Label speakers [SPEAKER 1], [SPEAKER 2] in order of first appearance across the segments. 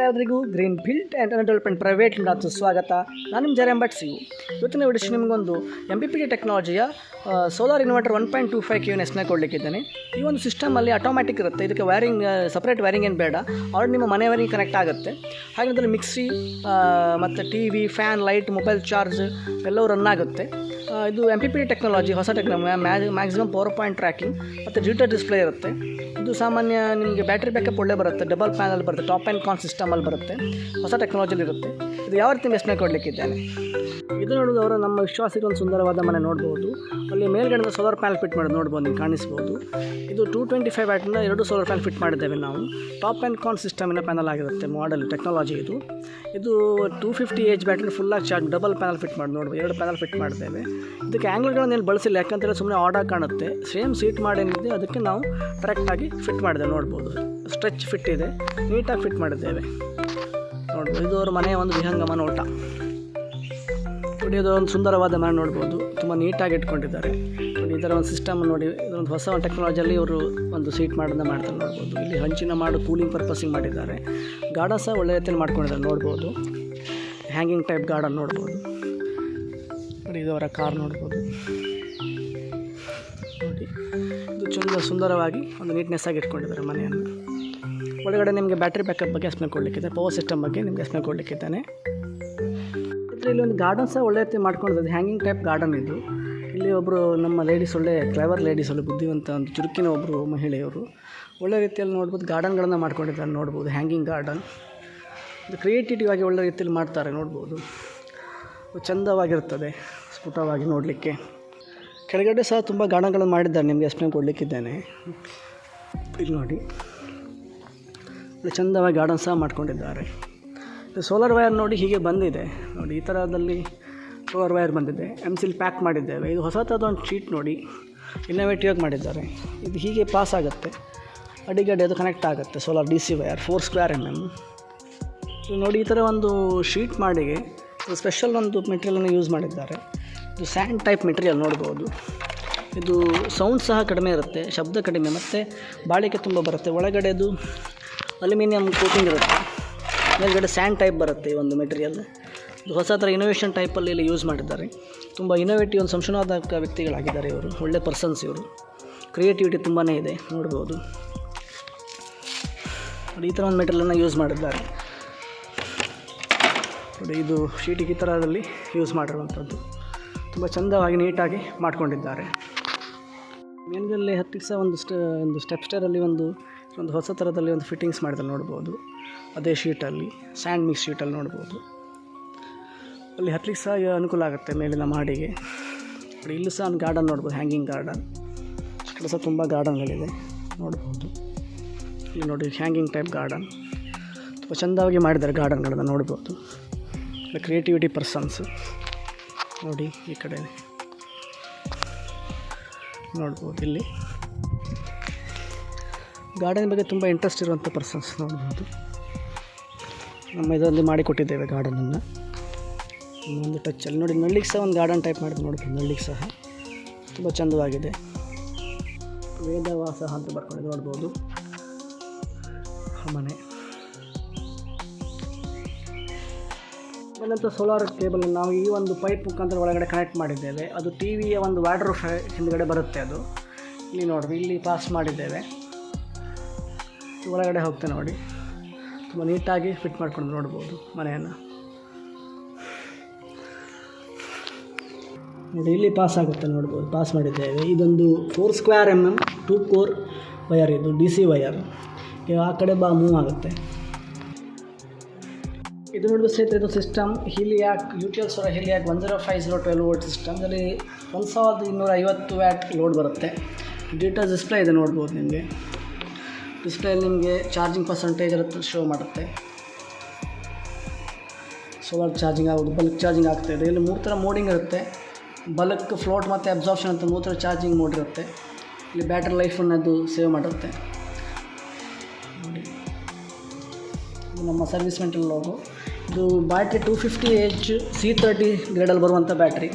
[SPEAKER 1] ಎಲ್ಲರಿಗೂ green field and development private limited ಸ್ವಾಗತ. ನಾನು ನಿಮ್ಮ ಜರೆ ಎಂಬಟ್ ಸಿಯು. ಇವತ್ತಿನ ವಿಡಿಯೋ ನಿಮಗೊಂದು MPPT ಟೆಕ್ನಾಲಜಿಯ ಸೋಲಾರ್ ಇನ್ವರ್ಟರ್ 1.25 kW ಕೊಡಲಿಕ್ಕಿದ್ದೇನೆ. ಈ ಒಂದು ಸಿಸ್ಟಮಲ್ಲಿ ಆಟೋಮ್ಯಾಟಿಕ್ ಇರುತ್ತೆ. ಇದಕ್ಕೆ ವೈರಿಂಗ್ ಸಪ್ರೇಟ್ ವೈರಿಂಗ್ ಏನು ಬೇಡ, ಆಲ್ರೆಡಿ ನಿಮ್ಮ ಮನೆ ವೈರಿಂಗ್ ಕನೆಕ್ಟ್ ಆಗುತ್ತೆ. ಹಾಗೆ ಅದರಲ್ಲಿ ಮಿಕ್ಸಿ ಮತ್ತು TV, fan, light, mobile charge ಎಲ್ಲವೂ ರನ್ ಆಗುತ್ತೆ. ಇದು MPPT ಟೆಕ್ನಾಲಜಿ, ಹೊಸ technology. Maximum power point tracking ಮತ್ತು ಡಿಜಿಟಲ್ ಡಿಸ್ಪ್ಲೇ ಇರುತ್ತೆ. ಇದು ಸಾಮಾನ್ಯ ನಿಮಗೆ ಬ್ಯಾಟ್ರಿ ಬ್ಯಾಕಪ್ ಒಳ್ಳೆ ಬರುತ್ತೆ, ಡಬಲ್ ಪ್ಯಾನಲ್ ಬರುತ್ತೆ, ಟಾಪ್ ಆ್ಯಂಡ್ ಕಾನ್ ಸಿಸ್ಟಮಲ್ಲಿ ಬರುತ್ತೆ, ಹೊಸ ಟೆಕ್ನಾಲಜಿಲಿ ಇರುತ್ತೆ. ಇದು ಯಾವ ರೀತಿ ಇನ್ವೆಸ್ಟ್ಮೆಂಟ್ ಕೊಡಲಿಕ್ಕಿದ್ದೇನೆ. ಇದು ನೋಡೋದು ಅವರ ನಮ್ಮ ವಿಶ್ವಾಸಿಗೆ ಒಂದು ಸುಂದರವಾದ ಮನೆ ನೋಡ್ಬೋದು. ಅಲ್ಲಿ ಮೇಲ್ಗಡೆಯಿಂದ ಸೋಲಾರ್ ಪ್ಯಾನಲ್ ಫಿಟ್ ಮಾಡೋದು ನೋಡ್ಬೋದು, ನೀವು ಕಾಣಿಸ್ಬೋದು. ಇದು 225 ವ್ಯಾಟಿಂದ 2 ಸೋಲಾರ್ ಪ್ಯಾನಲ್ ಫಿಟ್ ಮಾಡಿದ್ದೇವೆ ನಾವು. ಟಾಪ್ ಆ್ಯಂಡ್ ಕಾನ್ ಸಿಸ್ಟಮಿನ ಪ್ಯಾನಲ್ ಆಗಿರುತ್ತೆ, ಮಾಡೆಲ್ ಟೆಕ್ನಾಲಜಿ ಇದು. ಇದು 250 H ಬ್ಯಾಟ್ರಿ ಫುಲ್ಲಾಗಿ ಚಾರ್ಜ್, ಡಬಲ್ ಪ್ಯಾನಲ್ ಫಿಟ್ ಮಾಡಿ ನೋಡ್ಬೋದು. 2 ಪ್ಯಾನಲ್ ಫಿಟ್ ಮಾಡಿದ್ದೇವೆ. ಇದಕ್ಕೆ ಆ್ಯಂಗಲ್ಗಳನ್ನು ಏನು ಬಳಸಿಲ್ಲ, ಯಾಕಂತೇಳಿ ಸುಮ್ಮನೆ ಆರ್ಡರ್ ಕಾಣುತ್ತೆ. ಸೇಮ್ ಸೀಟ್ ಮಾಡೇನಿದೆ ಅದಕ್ಕೆ ನಾವು ಕರೆಕ್ಟಾಗಿ ಫಿಟ್ ಮಾಡಿದ್ದೇವೆ ನೋಡ್ಬೋದು. ಸ್ಟ್ರೆಚ್ ಫಿಟ್ ಇದೆ, ನೀಟಾಗಿ ಫಿಟ್ ಮಾಡಿದ್ದೇವೆ ನೋಡ್ಬೋದು. ಇದು ಅವರ ಮನೆಯ ಒಂದು ವಿಹಂಗಮ ನೋಟ. ಇದು ಒಂದು ಸುಂದರವಾದ ಮನೆ ನೋಡ್ಬೋದು, ತುಂಬ ನೀಟಾಗಿ ಇಟ್ಕೊಂಡಿದ್ದಾರೆ. ಇದರ ಒಂದು ಸಿಸ್ಟಮ್ ನೋಡಿ, ಇದೊಂದು ಹೊಸ ಟೆಕ್ನಾಲಜಿಯಲ್ಲಿ ಇವರು ಒಂದು ಸೀಟ್ ಮಾಡೋದನ್ನ ಮಾಡ್ತಾರೆ ನೋಡ್ಬೋದು. ಇಲ್ಲಿ ಹಂಚಿನ ಮಾಡು ಕೂಲಿಂಗ್ ಪರ್ಪಸಿಂಗ್ ಮಾಡಿದ್ದಾರೆ. ಗಾರ್ಡನ್ ಸಹ ಒಳ್ಳೆ ರೀತಿಯಲ್ಲಿ ಮಾಡ್ಕೊಂಡಿದ್ದಾರೆ ನೋಡ್ಬೋದು. ಹ್ಯಾಂಗಿಂಗ್ ಟೈಪ್ ಗಾರ್ಡನ್ ನೋಡ್ಬೋದು ನೋಡಿ. ಇದು ಅವರ ಕಾರ್ ನೋಡ್ಬೋದು ನೋಡಿ. ಇದು ಸುಂದರವಾಗಿ ಒಂದು ನೀಟ್ನೆಸ್ ಆಗಿ ಇಟ್ಕೊಂಡಿದ್ದಾರೆ ಮನೆಯನ್ನು. ಒಳಗಡೆ ನಿಮಗೆ ಬ್ಯಾಟ್ರಿ ಬ್ಯಾಕಪ್ ಬಗ್ಗೆ ಎಕ್ಸ್ಪ್ಲೇನ್ ಕೊಡಲಿಕ್ಕಿದೆ, ಪವರ್ ಸಿಸ್ಟಮ್ ಬಗ್ಗೆ ನಿಮಗೆ ಎಕ್ಸ್ಪ್ಲೇನ್ ಕೊಡಲಿಕ್ಕಿದ್ದಾನೆ. ಇಲ್ಲಿ ಒಂದು ಗಾರ್ಡನ್ ಸಹ ಒಳ್ಳೆ ರೀತಿ ಮಾಡ್ಕೊಂಡಿದ್ದಾರೆ, ಹ್ಯಾಂಗಿಂಗ್ ಟೈಪ್ ಗಾರ್ಡನ್ ಇದು. ಇಲ್ಲಿ ಒಬ್ಬರು ನಮ್ಮ ಲೇಡೀಸ್, ಒಳ್ಳೆ ಕ್ಲೆವರ್ ಲೇಡೀಸ್, ಒಳ್ಳೆ ಬುದ್ಧಿವಂತ ಒಂದು ಚುರುಕಿನ ಒಬ್ಬರು ಮಹಿಳೆಯವರು ಒಳ್ಳೆ ರೀತಿಯಲ್ಲಿ ನೋಡ್ಬೋದು ಗಾರ್ಡನ್ಗಳನ್ನು ಮಾಡ್ಕೊಂಡಿದ್ದಾರೆ ನೋಡ್ಬೋದು. ಹ್ಯಾಂಗಿಂಗ್ ಗಾರ್ಡನ್ ಇದು ಕ್ರಿಯೇಟಿವ್ ಆಗಿ ಒಳ್ಳೆ ರೀತಿಯಲ್ಲಿ ಮಾಡ್ತಾರೆ ನೋಡ್ಬೋದು. ಚೆಂದವಾಗಿರ್ತದೆ, ಸ್ಫುಟವಾಗಿ ನೋಡಲಿಕ್ಕೆ. ಕೆಳಗಡೆ ಸಹ ತುಂಬ ಗಾರ್ಡನ್ಗಳನ್ನು ಮಾಡಿದ್ದಾರೆ, ನಿಮಗೆ ಎಕ್ಸ್ಪ್ಲೇನ್ ಕೊಡಲಿಕ್ಕಿದ್ದೇನೆ. ಇಲ್ಲಿ ನೋಡಿ, ಚೆಂದವಾಗಿ ಗಾರ್ಡನ್ ಸಹ ಮಾಡ್ಕೊಂಡಿದ್ದಾರೆ. ಸೋಲಾರ್ ವೈರ್ ನೋಡಿ ಹೀಗೆ ಬಂದಿದೆ ನೋಡಿ, ಈ ಥರದಲ್ಲಿ ಸೋಲಾರ್ ವೈರ್ ಬಂದಿದೆ. MCL ಪ್ಯಾಕ್ ಮಾಡಿದ್ದೇವೆ. ಇದು ಹೊಸ ಥರದ ಒಂದು ಶೀಟ್ ನೋಡಿ, ಇನ್ನೋವೇಟಿವ್ ಆಗಿ ಮಾಡಿದ್ದಾರೆ. ಇದು ಹೀಗೆ ಪಾಸ್ ಆಗುತ್ತೆ, ಅಡಿಗಡೆ ಅದು ಕನೆಕ್ಟ್ ಆಗುತ್ತೆ. Solar DC wire 4 square mm. ಇದು ನೋಡಿ, ಈ ಥರ ಒಂದು ಶೀಟ್ ಮಾಡಿಗೆ ಸ್ಪೆಷಲ್ ಒಂದು ಮೆಟೀರಿಯಲನ್ನು ಯೂಸ್ ಮಾಡಿದ್ದಾರೆ. ಇದು ಸ್ಯಾಂಡ್ ಟೈಪ್ ಮೆಟೀರಿಯಲ್ ನೋಡ್ಬೋದು. ಇದು ಸೌಂಡ್ ಸಹ ಕಡಿಮೆ ಇರುತ್ತೆ, ಶಬ್ದ ಕಡಿಮೆ, ಮತ್ತು ಬಾಳಿಕೆ ತುಂಬ ಬರುತ್ತೆ. ಒಳಗಡೆದು ಅಲ್ಯೂಮಿನಿಯಂ ಕೋಟಿಂಗ್ ಇರುತ್ತೆ, ಮೇಲ್ಗಡೆ ಸ್ಯಾಂಡ್ ಟೈಪ್ ಬರುತ್ತೆ ಈ ಒಂದು ಮೆಟೀರಿಯಲ್. ಇದು ಹೊಸ ಥರ ಇನೋವೇಷನ್ ಟೈಪಲ್ಲಿ ಇಲ್ಲಿ ಯೂಸ್ ಮಾಡಿದ್ದಾರೆ. ತುಂಬ ಇನೋವೇಟಿವ್, ಒಂದು ಸಂಶೋಧನಾತ್ಮಕ ವ್ಯಕ್ತಿಗಳಾಗಿದ್ದಾರೆ ಇವರು. ಒಳ್ಳೆ ಪರ್ಸನ್ಸ್ ಇವರು, ಕ್ರಿಯೇಟಿವಿಟಿ ತುಂಬಾ ಇದೆ ನೋಡ್ಬೋದು. ನೋಡಿ, ಈ ಥರ ಒಂದು ಮೆಟೀರಿಯಲನ್ನು ಯೂಸ್ ಮಾಡಿದ್ದಾರೆ ನೋಡಿ. ಇದು ಶೀಟಿಗೆ ಈ ಥರದಲ್ಲಿ ಯೂಸ್ ಮಾಡಿರುವಂಥದ್ದು, ತುಂಬ ಚೆಂದವಾಗಿ ನೀಟಾಗಿ ಮಾಡ್ಕೊಂಡಿದ್ದಾರೆ. ಮೇಲ್ಗಡೆ ಹತ್ತಿಗೆ ಸಹ ಒಂದು ಸ್ಟೆಪ್ ಸ್ಟೇರಲ್ಲಿ ಒಂದು ಹೊಸ ಥರದಲ್ಲಿ ಒಂದು ಫಿಟ್ಟಿಂಗ್ಸ್ ಮಾಡಿದ್ರೆ ನೋಡ್ಬೋದು. ಅದೇ ಶೀಟಲ್ಲಿ, ಸ್ಯಾಂಡ್ ಮಿಕ್ಸ್ ಶೀಟಲ್ಲಿ ನೋಡ್ಬೋದು. ಅಲ್ಲಿ ಹತ್ತಲಿಕ್ಕೆ ಸಹ ಅನುಕೂಲ ಆಗುತ್ತೆ ಮೇಲಿನ ಮಾಡಿಗೆ. ಇಲ್ಲೂ ಸಹ ಒಂದು ಗಾರ್ಡನ್ ನೋಡ್ಬೋದು, ಹ್ಯಾಂಗಿಂಗ್ ಗಾರ್ಡನ್. ಈ ಕಡೆ ಸಹ ತುಂಬ ಗಾರ್ಡನ್ಗಳಿದೆ ನೋಡ್ಬೋದು. ಇಲ್ಲಿ ನೋಡಿ, ಹ್ಯಾಂಗಿಂಗ್ ಟೈಪ್ ಗಾರ್ಡನ್ ತುಂಬ ಚೆಂದವಾಗಿ ಮಾಡಿದ್ದಾರೆ. ಗಾರ್ಡನ್ಗಳನ್ನು ನೋಡ್ಬೋದು. ಕ್ರಿಯೇಟಿವಿಟಿ ಪರ್ಸನ್ಸು ನೋಡಿ, ಈ ಕಡೆ ನೋಡ್ಬೋದು. ಇಲ್ಲಿ ಗಾರ್ಡನ್ ಬಗ್ಗೆ ತುಂಬ ಇಂಟ್ರೆಸ್ಟ್ ಇರುವಂಥ ಪರ್ಸನ್ಸ್ ನೋಡ್ಬೋದು. ನಮ್ಮ ಇದರಲ್ಲಿ ಮಾಡಿಕೊಟ್ಟಿದ್ದೇವೆ ಗಾರ್ಡನನ್ನು. ಇನ್ನೊಂದು ಟಚ್ಚಲ್ಲಿ ನೋಡಿ, ನಳ್ಳಿಗೆ ಸಹ ಒಂದು ಗಾರ್ಡನ್ ಟೈಪ್ ಮಾಡಿದ್ದು ನೋಡ್ಬೋದು. ನಳ್ಳಿಗೆ ಸಹ ತುಂಬ ಚೆಂದವಾಗಿದೆ. ವೇದವಾಸ ಅಂತ ಬರ್ಕೊಂಡು ನೋಡ್ಬೋದು ಮನೆ. ಆಮೇಲೆ ಸೋಲಾರ್ ಕೇಬಲ್ ನಾವು ಈ ಒಂದು ಪೈಪ್ ಮುಖಾಂತರ ಒಳಗಡೆ ಕನೆಕ್ಟ್ ಮಾಡಿದ್ದೇವೆ. ಅದು TVಯ ಒಂದು ವಾಟರ್ ಹಿಂದ್ಗಡೆ ಬರುತ್ತೆ. ಅದು ಇಲ್ಲಿ ನೋಡ್ರಿ, ಇಲ್ಲಿ ಪಾಸ್ ಮಾಡಿದ್ದೇವೆ. ಒಳಗಡೆ ಹೋಗ್ತೆ ನೋಡಿ, ತುಂಬ ನೀಟಾಗಿ ಫಿಟ್ ಮಾಡ್ಕೊಂಡು ನೋಡ್ಬೋದು ಮನೆಯನ್ನು ನೋಡಿ. ಇಲ್ಲಿ ಪಾಸ್ ಆಗುತ್ತೆ ನೋಡ್ಬೋದು, ಪಾಸ್ ಮಾಡಿದ್ದೇವೆ. ಇದೊಂದು 4 ಸ್ಕ್ವೇರ್ mm 2 ಕೋರ್ ವಯರ್, ಇದು DC ವಯರ್. ಆ ಕಡೆ ಮೂವ್ ಆಗುತ್ತೆ. ಇದು ನೋಡಿದ್ರೆ ಸ್ನೇಹಿತರೆ, ಇದು ಸಿಸ್ಟಮ್ ಹೀಲಿಯಾಕ್ UTL ಸೋಲಾರ್ ಹೀಲಿಯಾಕ್ 105/12 ವೋಲ್ಟ್ ಸಿಸ್ಟಮ್. ಇದರಲ್ಲಿ 1250 ವ್ಯಾಟ್ ಲೋಡ್ ಬರುತ್ತೆ. ಡಿಜಿಟಲ್ ಡಿಸ್ಪ್ಲೇ ಇದೆ ನೋಡ್ಬೋದು. ನಿಮಗೆ ಡಿಸ್ಪ್ಲೇಯಲ್ಲಿ ನಿಮಗೆ ಚಾರ್ಜಿಂಗ್ ಪರ್ಸೆಂಟೇಜ್ ಇರುತ್ತೆ, ಶೋ ಮಾಡುತ್ತೆ. ಸೋಲಾರ್ ಚಾರ್ಜಿಂಗ್ ಆಗೋದು, ಬಲ್ಕ್ ಚಾರ್ಜಿಂಗ್ ಆಗ್ತಾಯಿದೆ. ಇಲ್ಲಿ 3 ಥರ ಮೋಡಿಂಗ್ ಇರುತ್ತೆ, ಬಲ್ಕ್, ಫ್ಲೋಟ್ ಮತ್ತು ಅಬ್ಸಾರ್ಪ್ಷನ್ ಅಂತ 3 ಥರ ಚಾರ್ಜಿಂಗ್ ಮೋಡ್ ಇರುತ್ತೆ. ಇಲ್ಲಿ ಬ್ಯಾಟ್ರಿ ಲೈಫನ್ನು ಅದು ಸೇವ್ ಮಾಡುತ್ತೆ ನೋಡಿ. ಇದು ನಮ್ಮ ಸರ್ವಿಸ್ ಮೆಂಟಲ್ ಲೋಗೋ. ಇದು ಬ್ಯಾಟ್ರಿ 250 H C30 ಗ್ರೇಡಲ್ಲಿ ಬರುವಂಥ ಬ್ಯಾಟ್ರಿ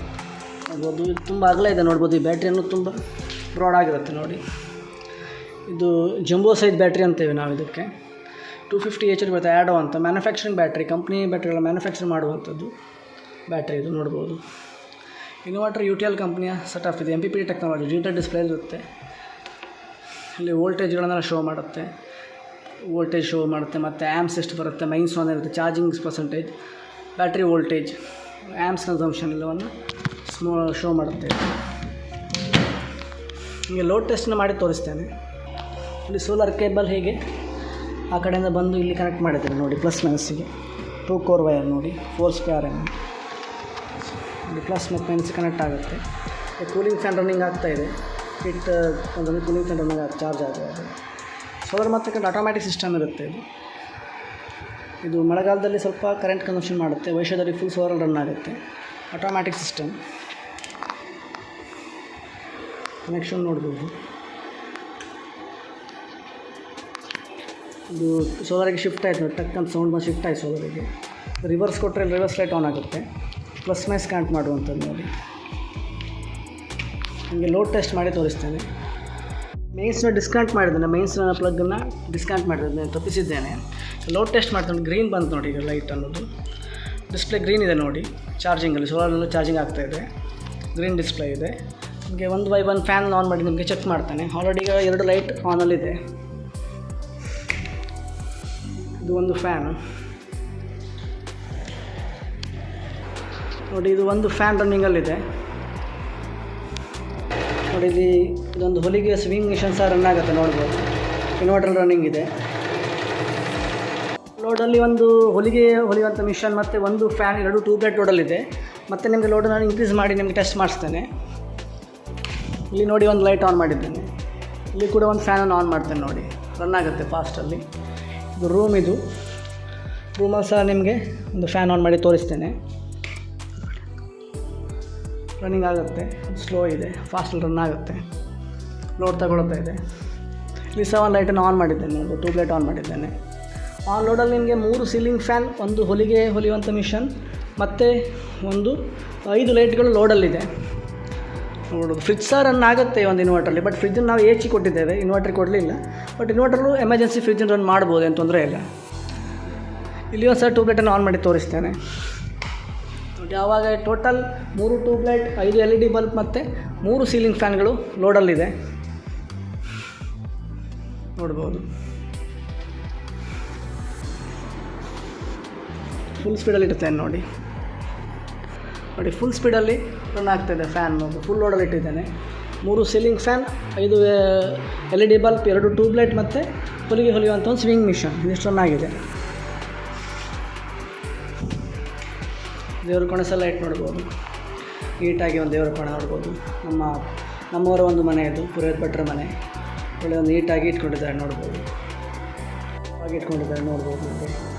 [SPEAKER 1] ನೋಡ್ಬೋದು. ಇದು ತುಂಬ ಅಗಲ ಇದೆ ನೋಡ್ಬೋದು. ಈ ಬ್ಯಾಟ್ರಿಯನ್ನು ತುಂಬ ಬ್ರಾಡ್ ಆಗಿರುತ್ತೆ ನೋಡಿ. ಇದು ಜಂಬೋ ಸೈಜ್ ಬ್ಯಾಟ್ರಿ ಅಂತೇವೆ ನಾವು ಇದಕ್ಕೆ. 250 HP ಬರುತ್ತೆ. ಆ್ಯಡೋ ಅಂತ ಮ್ಯಾನುಫ್ಯಾಕ್ಚರಿಂಗ್ ಬ್ಯಾಟ್ರಿ, ಕಂಪ್ನಿ ಬ್ಯಾಟ್ರಿಗಳ ಮ್ಯಾನುಫ್ಯಾಕ್ಚರ್ ಮಾಡುವಂಥದ್ದು ಬ್ಯಾಟ್ರಿ ಇದು ನೋಡ್ಬೋದು. ಇನ್ವರ್ಟರ್ UTL ಕಂಪ್ನಿಯ ಸೆಟಪ್ ಇದೆ. MPPT ಟೆಕ್ನಾಲಜಿ, ಡಿಜಿಟಲ್ ಡಿಸ್ಪ್ಲೇ ಇರುತ್ತೆ. ಇಲ್ಲಿ ವೋಲ್ಟೇಜ್ಗಳನ್ನೆಲ್ಲ ಶೋ ಮಾಡುತ್ತೆ, ವೋಲ್ಟೇಜ್ ಶೋ ಮಾಡುತ್ತೆ. ಮತ್ತು ಆ್ಯಮ್ಸ್ ಎಷ್ಟು ಬರುತ್ತೆ, ಮೈನ್ಸ್ ಒನ್ ಇರುತ್ತೆ, chargings percentage, battery voltage, amps consumption ಎಲ್ಲವನ್ನು ಶೋ ಮಾಡುತ್ತೆ. ಹೀಗೆ ಲೋಡ್ ಟೆಸ್ಟನ್ನ ಮಾಡಿ ತೋರಿಸ್ತೇನೆ. ಇಲ್ಲಿ ಸೋಲಾರ್ ಕೇಬಲ್ ಹೀಗೆ ಆ ಕಡೆಯಿಂದ ಬಂದು ಇಲ್ಲಿ ಕನೆಕ್ಟ್ ಮಾಡಿದ್ದಾರೆ ನೋಡಿ, ಪ್ಲಸ್ ಮೈನಸ್ಸಿಗೆ 2 ಕೋರ್ ವೈರ್ ನೋಡಿ, 4 ಸ್ಕ್ವೇರ್ ಎಮ್ ಇಲ್ಲಿ ಪ್ಲಸ್ ಮತ್ತು ಮೈನಸ್ ಕನೆಕ್ಟ್ ಆಗುತ್ತೆ. ಕೂಲಿಂಗ್ ಫ್ಯಾನ್ ರನ್ನಿಂಗ್ ಆಗ್ತಾಯಿದೆ. ಹಿಟ್ ಒಂದೊಂದು ಕೂಲಿಂಗ್ ಫ್ಯಾನ್ ರನ್ನಿಂಗ್ ಚಾರ್ಜ್ ಆಗುತ್ತೆ. ಸೋಲಾರ್ ಮತ್ತು ಆಟೋಮ್ಯಾಟಿಕ್ ಸಿಸ್ಟಮ್ ಇರುತ್ತೆ. ಇದು ಮಳೆಗಾಲದಲ್ಲಿ ಸ್ವಲ್ಪ ಕರೆಂಟ್ ಕನ್ಸಂಪ್ಷನ್ ಮಾಡುತ್ತೆ, ವೈಶಾಖದಲ್ಲಿ ಫುಲ್ ಸೋಲಾರ್ ರನ್ ಆಗುತ್ತೆ. ಆಟೋಮ್ಯಾಟಿಕ್ ಸಿಸ್ಟಮ್ ಕನೆಕ್ಷನ್ ನೋಡ್ಬೋದು. ಇದು ಸೋಲಾರಿಗೆ ಶಿಫ್ಟ್ ಆಯಿತು ನೋಡಿ, ಟಕ್ ಅಂತ ಸೌಂಡ್ ಬಂದು ಶಿಫ್ಟ್ ಆಯಿತು ಸೋಲಾರಿಗೆ. ರಿವರ್ಸ್ ಕೊಟ್ಟರೆ ರಿವರ್ಸ್ ಲೈಟ್ ಆನ್ ಆಗುತ್ತೆ, ಪ್ಲಸ್ ಮೈನಸ್ ಕನೆಕ್ಟ್ ಮಾಡುವಂಥದ್ದು ನೋಡಿ. ನಿಮಗೆ ಲೋಡ್ ಟೆಸ್ಟ್ ಮಾಡಿ ತೋರಿಸ್ತೇನೆ. ಮೇನ್ಸ್ನ ಡಿಸ್ಕನೆಕ್ಟ್ ಮಾಡಿದ್ದೇನೆ, ಮೇನ್ಸ್ನ ಪ್ಲಗ್ಗನ್ನು ಡಿಸ್ಕನೆಕ್ಟ್ ಮಾಡಿದ್ದೇನೆ, ತಪ್ಪಿಸಿದ್ದೇನೆ. ಲೋಡ್ ಟೆಸ್ಟ್ ಮಾಡ್ತಾನೆ. ಗ್ರೀನ್ ಬಂತು ನೋಡಿ, ಈಗ ಲೈಟ್ ಅನ್ನೋದು ಡಿಸ್ಪ್ಲೇ ಗ್ರೀನ್ ಇದೆ ನೋಡಿ. ಚಾರ್ಜಿಂಗಲ್ಲಿ ಸೋಲಾರಲ್ಲಿ ಚಾರ್ಜಿಂಗ್ ಆಗ್ತಾಯಿದೆ, ಗ್ರೀನ್ ಡಿಸ್ಪ್ಲೇ ಇದೆ. ನಿಮಗೆ 1 by 1 ಫ್ಯಾನ್ ಆನ್ ಮಾಡಿ ನಿಮಗೆ ಚೆಕ್ ಮಾಡ್ತಾನೆ. ಆಲ್ರೆಡಿ ಈಗ 2 ಲೈಟ್ ಆನಲ್ಲಿದೆ. ಇದು ಒಂದು ಫ್ಯಾನು ನೋಡಿ, ಇದು ಒಂದು ಫ್ಯಾನ್ ರನ್ನಿಂಗಲ್ಲಿದೆ ನೋಡಿ. ಇದೊಂದು ಹೊಲಿಗೆ ಸ್ವಿಂಗ್ ಮಿಷನ್ ಸಹ ರನ್ ಆಗುತ್ತೆ ನೋಡ್ಬೋದು. ಇನ್ವರ್ಟರ್ ರನ್ನಿಂಗ್ ಇದೆ. ಲೋಡಲ್ಲಿ ಒಂದು ಹೊಲಿಯುವಂಥ ಮಿಷನ್ ಮತ್ತು ಒಂದು ಫ್ಯಾನ್, 2 ಟ್ಯೂಬ್ಲೈಟ್ ಲೋಡಲ್ಲಿದೆ. ಮತ್ತು ನಿಮಗೆ ಲೋಡನ್ನು ಇನ್ಕ್ರೀಸ್ ಮಾಡಿ ನಿಮಗೆ ಟೆಸ್ಟ್ ಮಾಡಿಸ್ತೇನೆ. ಇಲ್ಲಿ ನೋಡಿ ಒಂದು ಲೈಟ್ ಆನ್ ಮಾಡಿದ್ದೇನೆ. ಇಲ್ಲಿ ಕೂಡ ಒಂದು ಫ್ಯಾನನ್ನು ಆನ್ ಮಾಡ್ತೇನೆ ನೋಡಿ, ರನ್ ಆಗುತ್ತೆ ಫಾಸ್ಟಲ್ಲಿ. ಇದು ರೂಮಲ್ಲಿ ಸಹ ನಿಮಗೆ ಒಂದು ಫ್ಯಾನ್ ಆನ್ ಮಾಡಿ ತೋರಿಸ್ತೇನೆ. ರನ್ನಿಂಗ್ ಆಗುತ್ತೆ, ಸ್ಲೋ ಇದೆ, ಫಾಸ್ಟಲ್ಲಿ ರನ್ ಆಗುತ್ತೆ, ಲೋಡ್ ತಗೊಳ್ತಾ ಇದೆ. ಇಲ್ಲಿ ಸಹ ಒಂದು ಲೈಟನ್ನು ಆನ್ ಮಾಡಿದ್ದೇನೆ, ಒಂದು ಟ್ಯೂಬ್ಲೈಟ್ ಆನ್ ಮಾಡಿದ್ದೇನೆ. ಆ ಲೋಡಲ್ಲಿ ನಿಮಗೆ 3 ಸೀಲಿಂಗ್ ಫ್ಯಾನ್, ಒಂದು ಹೊಲಿಯುವಂಥ ಮಿಷನ್ ಮತ್ತು ಒಂದು 5 ಲೈಟ್ಗಳು ಲೋಡಲ್ಲಿದೆ ನೋಡೋದು. ಫ್ರಿಜ್ ಸಹ ರನ್ ಆಗುತ್ತೆ ಒಂದು ಇನ್ವರ್ಟರಲ್ಲಿ, ಬಟ್ ಫ್ರಿಜ್ಜನ್ನು ನಾವು AC ಕೊಟ್ಟಿದ್ದೇವೆ, ಇನ್ವರ್ಟರ್ ಕೊಡಲಿಲ್ಲ. ಬಟ್ ಇನ್ವರ್ಟರ್ಲು ಎಮರ್ಜೆನ್ಸಿ ಫ್ರಿಜ್ಜನ್ನು ರನ್ ಮಾಡ್ಬೋದು, ಏನು ತೊಂದರೆ ಇಲ್ಲ. ಇಲ್ಲಿ ಒಂದು ಸಹ ಟ್ಯೂಬ್ಲೈಟನ್ನು ಆನ್ ಮಾಡಿ ತೋರಿಸ್ತೇನೆ ನೋಡಿ. ಆವಾಗ ಟೋಟಲ್ 3 ಟ್ಯೂಬ್ಲೈಟ್, 5 LED ಬಲ್ಬ್ ಮತ್ತು 3 ಸೀಲಿಂಗ್ ಫ್ಯಾನ್ಗಳು ಲೋಡಲ್ಲಿದೆ ನೋಡ್ಬೋದು. ಫುಲ್ ಸ್ಪೀಡಲ್ಲಿ ಇಡ್ತೇನೆ ನೋಡಿ. ಫುಲ್ ಸ್ಪೀಡಲ್ಲಿ ರನ್ ಆಗ್ತಾಯಿದೆ ಫ್ಯಾನ್. ಫುಲ್ ಲೋಡಲ್ಲಿ ಇಟ್ಟಿದ್ದೇನೆ. 3 ceiling fan, 5 LED bulb, 2 tube light ಮತ್ತು ಹೊಲಿಯುವಂಥ ಒಂದು ಸ್ವಿಂಗ್ ಮಿಷನ್, ಇದಿಷ್ಟು ರನ್ ಆಗಿದೆ. ದೇವ್ರ ಕೋಣೆ ಸಹ ಲೈಟ್ ನೋಡ್ಬೋದು. ನೀಟಾಗಿ ಒಂದು ದೇವ್ರ ಕೋಣೆ ನೋಡ್ಬೋದು. ನಮ್ಮವರ ಒಂದು ಮನೆ ಇದು, ಪುರೋಹಿತ್ ಭಟ್ರ ಮನೆ. ಒಳ್ಳೆ ಒಂದು ನೀಟಾಗಿ ಇಟ್ಕೊಂಡಿದ್ದಾರೆ ನೋಡ್ಬೋದು. ನೋಡಿ.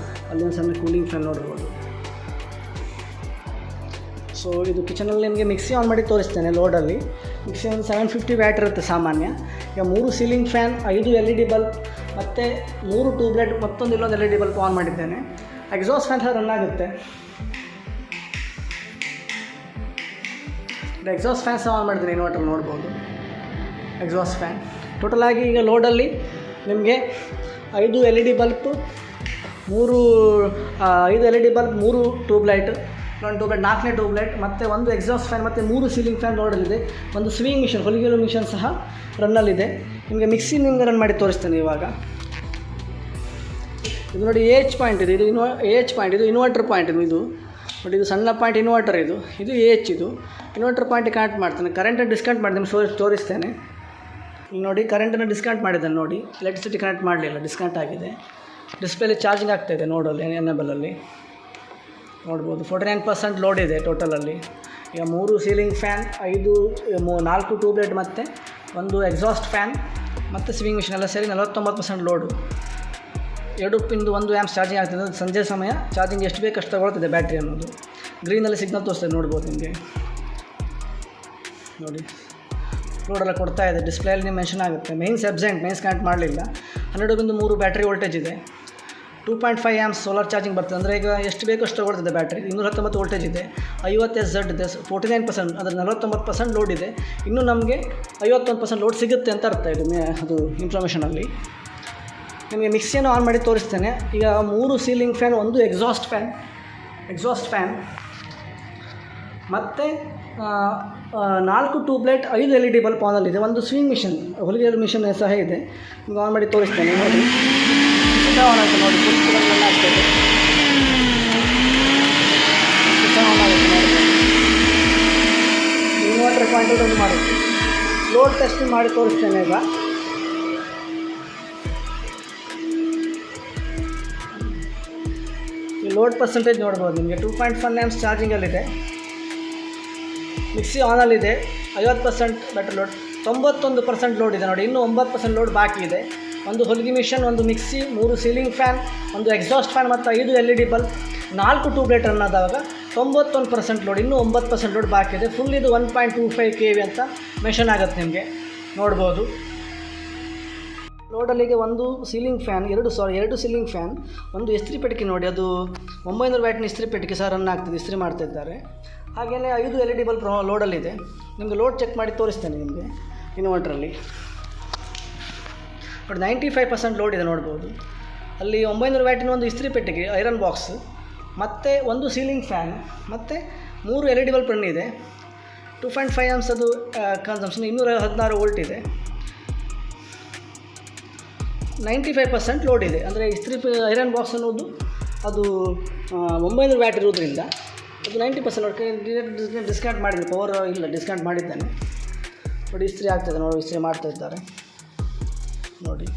[SPEAKER 1] ಅಲ್ಲಿ ಒಂದು ಸಣ್ಣ ಕೂಲಿಂಗ್ ಫ್ಯಾನ್ ನೋಡ್ಬೋದು. ಸೊ ಇದು ಕಿಚನಲ್ಲಿ ನಿಮಗೆ ಮಿಕ್ಸಿ ಆನ್ ಮಾಡಿ ತೋರಿಸ್ತೇನೆ. ಲೋಡಲ್ಲಿ ಮಿಕ್ಸಿ ಒಂದು 750 ವ್ಯಾಟ್ ಇರುತ್ತೆ ಸಾಮಾನ್ಯ. ಈಗ 3 ಸೀಲಿಂಗ್ ಫ್ಯಾನ್, 5 LED ಬಲ್ಬ್ ಮತ್ತು 3 ಟ್ಯೂಬ್ಲೈಟ್, ಇಲ್ಲೊಂದು LED ಬಲ್ಬ್ ಆನ್ ಮಾಡಿದ್ದೇನೆ. ಎಕ್ಸಾಸ್ಟ್ ಫ್ಯಾನ್ ಸಹ ರನ್ ಆಗುತ್ತೆ. ಎಕ್ಸಾಸ್ಟ್ ಫ್ಯಾನ್ ಸಹ ಆನ್ ಮಾಡಿದ್ದೇನೆ ಇನ್ವರ್ಟರ್ ನೋಡ್ಬೋದು. ಎಕ್ಸಾಸ್ಟ್ ಫ್ಯಾನ್ ಟೋಟಲಾಗಿ ಈಗ ಲೋಡಲ್ಲಿ ನಿಮಗೆ 5 LED bulb, 5 LED bulb, 3 tube light, 1 tube light, 4ನೇ ಟ್ಯೂಬ್ಲೈಟ್ ಮತ್ತು ಒಂದು ಎಕ್ಸಾಸ್ಟ್ ಫ್ಯಾನ್ ಮತ್ತು 3 ಸೀಲಿಂಗ್ ಫ್ಯಾನ್ ಲೋಡಲ್ಲಿದೆ. ಒಂದು ಸ್ವಿಂಗ್ ಮಿಷನ್, ಹೊಲಿಗೆ ಮಿಷನ್ ಸಹ ರನ್ನಲ್ಲಿದೆ. ನಿಮಗೆ ಮಿಕ್ಸಿ ರನ್ ಮಾಡಿ ತೋರಿಸ್ತೇನೆ ಇವಾಗ. ಇದು ನೋಡಿ AH ಪಾಯಿಂಟ್ ಇದೆ. ಇದು AH ಪಾಯಿಂಟ್, ಇದು ಇನ್ವರ್ಟರ್ ಪಾಯಿಂಟ್. ಇದು ನೋಡಿ, ಇದು ಸಣ್ಣ ಪಾಯಿಂಟ್ ಇನ್ವರ್ಟರ್. ಇದು AH. ಇದು ಇನ್ವರ್ಟರ್ ಪಾಯಿಂಟ್ ಕನೆಕ್ಟ್ ಮಾಡ್ತೇನೆ. ಕರೆಂಟನ್ನು ಡಿಸ್ಕನೆಕ್ಟ್ ಮಾಡಿ ನಿಮ್ಗೆ ತೋರಿಸ್ತೇನೆ. ಇಲ್ಲಿ ನೋಡಿ, ಕರೆಂಟನ್ನು ಡಿಸ್ಕನೆಕ್ಟ್ ಮಾಡಿದ್ದೇನೆ ನೋಡಿ. ಎಲೆಕ್ಟ್ರಿಸಿಟಿ ಕನೆಕ್ಟ್ ಮಾಡಲಿಲ್ಲ, ಡಿಸ್ಕನೆಕ್ಟ್ ಆಗಿದೆ. ಡಿಸ್ಪ್ಲೇಲಿ ಚಾರ್ಜಿಂಗ್ ಆಗ್ತಾಯಿದೆ ನೋಡಲ್ಲಿ, ಎನೇಬಲಲ್ಲಿ ನೋಡ್ಬೋದು. 49% ಲೋಡ್ ಇದೆ ಟೋಟಲಲ್ಲಿ. ಈಗ 3 ಸೀಲಿಂಗ್ ಫ್ಯಾನ್, 4 ಟ್ಯೂಬ್ಲೈಟ್ ಮತ್ತು ಒಂದು ಎಕ್ಸಾಸ್ಟ್ ಫ್ಯಾನ್ ಮತ್ತು ಸ್ವಿಂಗ್ ಮಿಷನ್ ಎಲ್ಲ ಸೇರಿ 49% ಲೋಡು. 2 ಪಿನ್ದು 1 ಆ್ಯಂಪ್ಸ್ ಚಾರ್ಜಿಂಗ್ ಆಗ್ತದೆ. ಸಂಜೆ ಸಮಯ ಚಾರ್ಜಿಂಗ್ ಎಷ್ಟು ಬೇಕು ಅಷ್ಟು ತಗೊಳ್ತಿದೆ ಬ್ಯಾಟ್ರಿ ಅನ್ನೋದು. ಗ್ರೀನಲ್ಲಿ ಸಿಗ್ನಲ್ ತೋರಿಸ್ತದೆ ನೋಡ್ಬೋದು ನಿಮಗೆ ನೋಡಿ. ಲೋಡೆಲ್ಲ ಕೊಡ್ತಾ ಇದೆ. ಡಿಸ್ಪ್ಲೇಯಲ್ಲಿ ನೀವು ಮೆನ್ಷನ್ ಆಗುತ್ತೆ. ಮೇನ್ಸ್ ಕನೆಕ್ಟ್ ಮಾಡಲಿಲ್ಲ. 12.3 ಬ್ಯಾಟ್ರಿ ವೋಲ್ಟೇಜ್ ಇದೆ. 2.5 ಆ್ಯಂಪ್ಸ್ ಸೋಲಾರ್ ಚಾರ್ಜಿಂಗ್ ಬರ್ತದೆ. ಅಂದರೆ ಈಗ ಎಷ್ಟು ಬೇಕೋ ಅಷ್ಟು ತಗೊಳ್ತಿದೆ ಬ್ಯಾಟ್ರಿ. 219 ವೋಲ್ಟೇಜ್ ಇದೆ. 50 SZ ಇದೆ. 49%, ಅಂದರೆ 49% ಲೋಡ್ ಇದೆ. ಇನ್ನೂ ನಮಗೆ 51% ಲೋಡ್ ಸಿಗುತ್ತೆ ಅಂತ ಅರ್ಥ. ಇದು ಅದು ಇನ್ಫಾರ್ಮೇಷನಲ್ಲಿ ನಿಮಗೆ ಮಿಕ್ಸಿಯನ್ನು ಆನ್ ಮಾಡಿ ತೋರಿಸ್ತೇನೆ. ಈಗ 3 ಸೀಲಿಂಗ್ ಫ್ಯಾನ್, ಒಂದು ಎಕ್ಸಾಸ್ಟ್ ಫ್ಯಾನ್ ಮತ್ತು 4 ಟ್ಯೂಬ್ಲೈಟ್, 5 LED ಬಲ್ಬ್ ಆನಲ್ಲಿದೆ. ಒಂದು ಸ್ವಿಂಗ್ ಮಿಷನ್, ಹೊಲಿಗೆ ಮಿಷನ್ ಸಹ ಇದೆ. ನಿಮ್ಗೆ ಆನ್ ಮಾಡಿ ತೋರಿಸ್ತೇನೆ. ನೋಡಿ ಆನ್ ಆಯಿತು, ನೋಡಿ ಪುಸ್ತಕಗಳೆಲ್ಲ ಆಗ್ತದೆ. ಆನ್ ಆಗುತ್ತೆ ನೋಡಿ. ಇನ್ವರ್ಟರ್ ಪಾಯಿಂಟ್ ಮಾಡುತ್ತೆ. ಲೋಡ್ ಟೆಸ್ಟಿಂಗ್ ಮಾಡಿ ತೋರಿಸ್ತೇನೆ. ಈಗ ಈ ಲೋಡ್ ಪರ್ಸೆಂಟೇಜ್ ನೋಡ್ಬೋದು ನಿಮಗೆ. 2.1 amps ಚಾರ್ಜಿಂಗಲ್ಲಿದೆ. ಮಿಕ್ಸಿ ಆನಲ್ಲಿದೆ. 50% ಬ್ಯಾಟ್ರಿ ಲೋಡ್, 91% ಲೋಡ್ ಇದೆ ನೋಡಿ. ಇನ್ನೂ 9% ಲೋಡ್ ಬಾಕಿ ಇದೆ. ಒಂದು ಹೊಲಿಗೆ ಮಿಷನ್, ಒಂದು ಮಿಕ್ಸಿ, 3 ಸೀಲಿಂಗ್ ಫ್ಯಾನ್, ಒಂದು ಎಕ್ಸಾಸ್ಟ್ ಫ್ಯಾನ್ ಮತ್ತು 5 LED ಬಲ್ಬ್, 4 ಟ್ಯೂಬ್ಲೈಟ್ ರನ್ ಆದಾಗ 91% ಲೋಡ್, ಇನ್ನೂ 9% ಲೋಡ್ ಬಾಕಿ ಇದೆ. ಫುಲ್ ಇದು 1.25 kV ಅಂತ ಮೆಷನ್ ಆಗುತ್ತೆ ನಿಮಗೆ, ನೋಡ್ಬೋದು. ಲೋಡಲ್ಲಿಗೆ ಒಂದು ಸೀಲಿಂಗ್ ಫ್ಯಾನ್, ಎರಡು ಸೀಲಿಂಗ್ ಫ್ಯಾನ್, ಒಂದು ಇಸ್ತ್ರಿ ಪೆಟ್ಟಿಗೆ ನೋಡಿ, ಅದು 900 ವ್ಯಾಟ್ನ ಇಸ್ತ್ರಿ ಪೆಟ್ಟಿಗೆ ಸಹ ರನ್ ಆಗ್ತದೆ, ಇಸ್ತ್ರಿ ಮಾಡ್ತಿದ್ದಾರೆ. ಹಾಗೆಯೇ 5 LED ಬಲ್ಬ್ ಲೋಡಲ್ಲಿದೆ. ನಿಮಗೆ ಲೋಡ್ ಚೆಕ್ ಮಾಡಿ ತೋರಿಸ್ತೇನೆ ನಿಮಗೆ. ಇನ್ವರ್ಟ್ರಲ್ಲಿ ಬಟ್ 95% ಲೋಡ್ ಇದೆ, ನೋಡ್ಬೋದು. ಅಲ್ಲಿ 900 ವ್ಯಾಟಿನ ಒಂದು ಇಸ್ತ್ರಿ ಪೆಟ್ಟಿಗೆ, ಐರನ್ ಬಾಕ್ಸ್, ಮತ್ತು ಒಂದು ಸೀಲಿಂಗ್ ಫ್ಯಾನ್, ಮತ್ತು 3 LED ಬಲ್ಬ್ ರನ್ ಇದೆ. 2.5 amps ಅದು ಕನ್ಸಂಪ್ಷನ್, 216 ವೋಲ್ಟ್ ಇದೆ. 95% ಲೋಡ್ ಇದೆ. ಅಂದರೆ ಇಸ್ತ್ರಿ ಐರನ್ ಬಾಕ್ಸ್ ಅನ್ನೋದು ಅದು 900 ವ್ಯಾಟ್ ಇರೋದ್ರಿಂದ ಅದು 90% ಲೋಡ್. ಡಿಸ್ಕೌಂಟ್ ಮಾಡಿದ್ದೆ, ಪವರ್ ಇಲ್ಲ, ಡಿಸ್ಕೌಂಟ್ ಮಾಡಿದ್ದಾನೆ ನೋಡಿ. ಇಸ್ತ್ರಿ ಆಗ್ತದೆ ನೋಡಿ, ಇಸ್ತ್ರಿ ಮಾಡ್ತಾ ಇದ್ದಾರೆ ನೋಡಿ.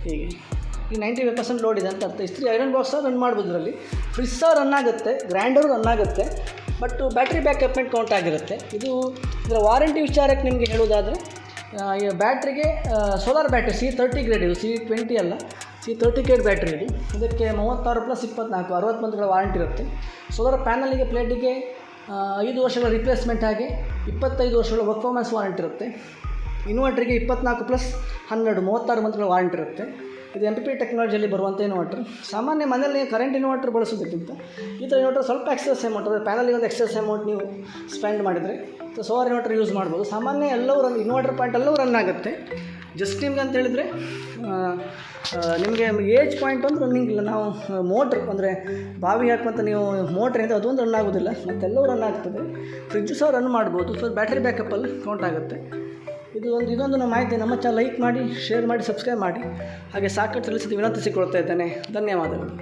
[SPEAKER 1] ಹೀಗೆ ಈ 95% ಲೋಡ್ ಇದೆ ಅಂತ ಅರ್ಥ. ಇಸ್ತ್ರಿ ಐರನ್ ಬಾಕ್ಸ್ ರನ್ ಮಾಡ್ಬೋದು ಇದರಲ್ಲಿ. ಫ್ರಿಜ್ ಸಹ ರನ್ ಆಗುತ್ತೆ, ಗ್ರೈಂಡರು ರನ್ ಆಗುತ್ತೆ, ಬಟ್ ಬ್ಯಾಟ್ರಿ ಬ್ಯಾಕಪ್ ಮೇಲೆ ಕೌಂಟ್ ಆಗಿರುತ್ತೆ. ಇದು ಇದರ ವಾರಂಟಿ ವಿಚಾರಕ್ಕೆ ನಿಮಗೆ ಹೇಳೋದಾದರೆ, ಈ ಬ್ಯಾಟ್ರಿಗೆ ಸೋಲಾರ್ ಬ್ಯಾಟ್ರಿ C30 ಗ್ರೇಡ್, ಇದು C20 ಅಲ್ಲ, C30 ಗ್ರೇಡ್ ಬ್ಯಾಟ್ರಿ ಇದು. ಇದಕ್ಕೆ 36 + 24 60 ಮಂತ್ಗಳ ವಾರಂಟಿ ಇರುತ್ತೆ. ಸೋಲಾರ್ ಪ್ಯಾನಲಿಗೆ, ಪ್ಲೇಟಿಗೆ 5 ವರ್ಷಗಳ ರಿಪ್ಲೇಸ್ಮೆಂಟ್, ಹಾಗೆ 25 ವರ್ಷಗಳ ಪರ್ಫಾರ್ಮೆನ್ಸ್ ವಾರಂಟಿ ಇರುತ್ತೆ. ಇನ್ವರ್ಟ್ರಿಗೆ 24 + 12 36 ಮಂತ್ಗಳ ವಾರಂಟಿ ಇರುತ್ತೆ. ಇದು MPP ಟೆಕ್ನಾಲಜಿಯಲ್ಲಿ ಬರುವಂಥ ಇನ್ವರ್ಟರ್. ಸಾಮಾನ್ಯ ಮನೆಯಲ್ಲಿ ಕರೆಂಟ್ ಇನ್ವರ್ಟರ್ ಬಳಸೋದಕ್ಕಿಂತ ಈ ಥರ ಇನ್ವರ್ಟರ್ ಸ್ವಲ್ಪ ಎಕ್ಸಸ್ ಅಮೌಂಟ್, ಅಂದರೆ ಪ್ಯಾನಲಿಗೆ ಒಂದು ಎಕ್ಸಸ್ ಅಮೌಂಟ್ ನೀವು ಸ್ಪೆಂಡ್ ಮಾಡಿದರೆ ಸೋಲಾರ್ ಇನ್ವರ್ಟರ್ ಯೂಸ್ ಮಾಡ್ಬೋದು. ಸಾಮಾನ್ಯ ಎಲ್ಲವೂ ಇನ್ವರ್ಟರ್ ಪಾಯಿಂಟ್ ಎಲ್ಲವೂ ರನ್ ಆಗುತ್ತೆ. ಜಸ್ಟ್ ನಿಮ್ಗೆ ಅಂತ ಹೇಳಿದರೆ ನಿಮಗೆ ಏಜ್ ಪಾಯಿಂಟ್ ಒಂದು ರನ್ನಿಂಗ್ ಇಲ್ಲ. ನಾವು ಮೋಟ್ರ್ ಅಂದರೆ ಬಾವಿ ಹಾಕುವಂಥ ನೀವು ಮೋಟ್ರ್ ಇದೆ, ಅದೊಂದು ರನ್ ಆಗೋದಿಲ್ಲ, ಮತ್ತೆಲ್ಲವೂ ರನ್ ಆಗ್ತದೆ. ಫ್ರಿಜ್ಜು ಸಹ ರನ್ ಮಾಡ್ಬೋದು, ಸ್ವಲ್ಪ ಬ್ಯಾಟ್ರಿ ಬ್ಯಾಕಪ್ಪಲ್ಲಿ ಕೌಂಟ್ ಆಗುತ್ತೆ. ಇದೊಂದು ನಮ್ಮ ಮಾಹಿತಿ. ನಮ್ಮ ಚಾನಲ್ ಲೈಕ್ ಮಾಡಿ, ಶೇರ್ ಮಾಡಿ, ಸಬ್ಸ್ಕ್ರೈಬ್ ಮಾಡಿ. ಹಾಗೆ ಸಾಕಷ್ಟು ತಿಳಿಸಿದ ವಿನಂತಿಸಿಕೊಳ್ತಾ ಇದ್ದೇನೆ. ಧನ್ಯವಾದಗಳು.